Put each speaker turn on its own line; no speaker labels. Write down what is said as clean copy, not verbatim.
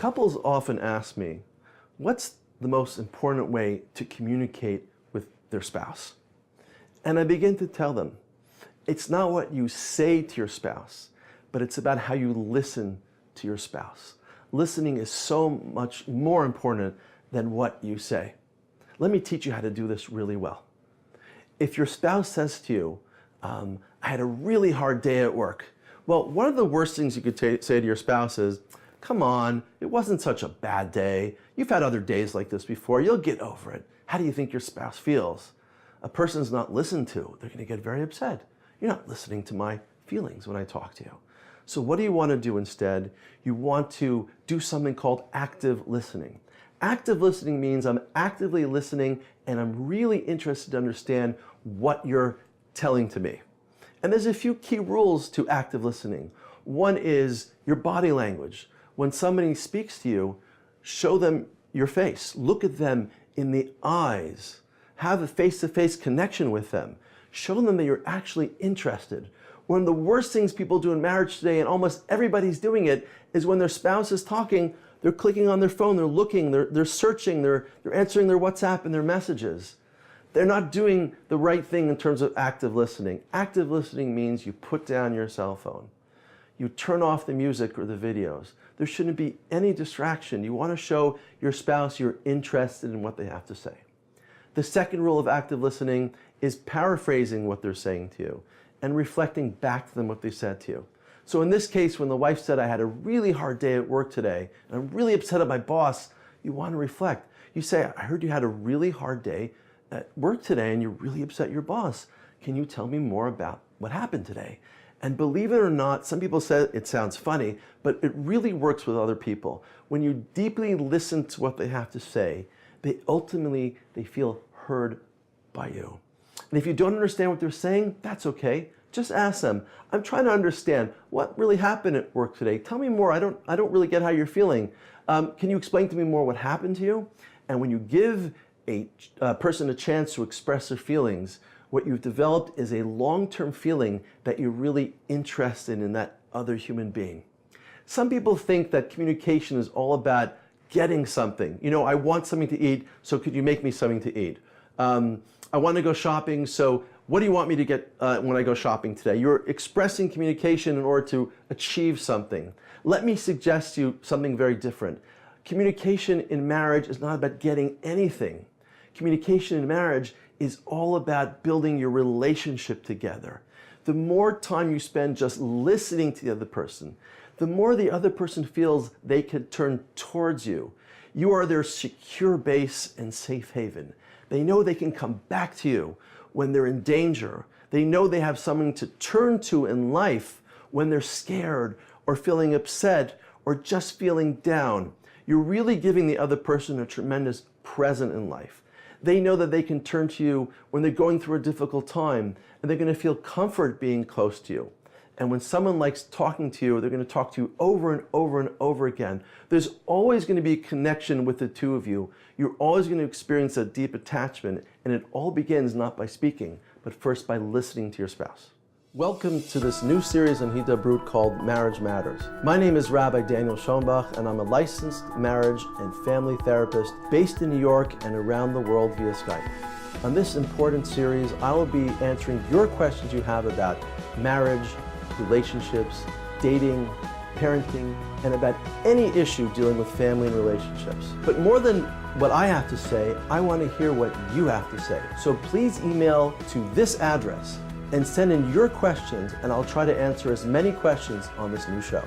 Couples often ask me, what's the most important way to communicate with their spouse? And I begin to tell them, it's not what you say to your spouse, but it's about how you listen to your spouse. Listening is so much more important than what you say. Let me teach you how to do this really well. If your spouse says to you, I had a really hard day at work. Well, one of the worst things you could say to your spouse is, come on, it wasn't such a bad day. You've had other days like this before. You'll get over it. How do you think your spouse feels? A person's not listened to. They're going to get very upset. You're not listening to my feelings when I talk to you. So what do you want to do instead? You want to do something called active listening. Active listening means I'm actively listening and I'm really interested to understand what you're telling to me. And there's a few key rules to active listening. One is your body language. When somebody speaks to you, show them your face. Look at them in the eyes. Have a face-to-face connection with them. Show them that you're actually interested. One of the worst things people do in marriage today, and almost everybody's doing it, is when their spouse is talking, they're clicking on their phone, they're looking, they're searching, they're answering their WhatsApp and their messages. They're not doing the right thing in terms of active listening. Active listening means you put down your cell phone. You turn off the music or the videos. There shouldn't be any distraction. You want to show your spouse you're interested in what they have to say. The second rule of active listening is paraphrasing what they're saying to you and reflecting back to them what they said to you. So in this case, when the wife said, I had a really hard day at work today, and I'm really upset at my boss, you want to reflect. You say, I heard you had a really hard day at work today and you're really upset at your boss. Can you tell me more about what happened today? And believe it or not, some people say it sounds funny, but it really works with other people. When you deeply listen to what they have to say, they feel heard by you. And if you don't understand what they're saying, that's okay. Just ask them, I'm trying to understand what really happened at work today. Tell me more. I don't really get how you're feeling. Can you explain to me more what happened to you? And when you give a person a chance to express their feelings, what you've developed is a long-term feeling that you're really interested in that other human being. Some people think that communication is all about getting something. You know, I want something to eat, so could you make me something to eat? I want to go shopping, so what do you want me to get when I go shopping today? You're expressing communication in order to achieve something. Let me suggest to you something very different. Communication in marriage is not about getting anything. Communication in marriage is all about building your relationship together. The more time you spend just listening to the other person, the more the other person feels they could turn towards you. You are their secure base and safe haven. They know they can come back to you when they're in danger. They know they have someone to turn to in life when they're scared or feeling upset or just feeling down. You're really giving the other person a tremendous present in life. They know that they can turn to you when they're going through a difficult time, and they're going to feel comfort being close to you. And when someone likes talking to you, they're going to talk to you over and over and over again. There's always going to be a connection with the two of you. You're always going to experience a deep attachment, and it all begins not by speaking, but first by listening to your spouse. Welcome to this new series on Hidabrut called Marriage Matters. My name is Rabbi Schonbuch, and I'm a licensed marriage and family therapist based in New York and around the world via Skype. On this important series, I will be answering your questions you have about marriage, relationships, dating, parenting, and about any issue dealing with family and relationships. But more than what I have to say, I want to hear what you have to say. So please email to this address and send in your questions, and I'll try to answer as many questions on this new show.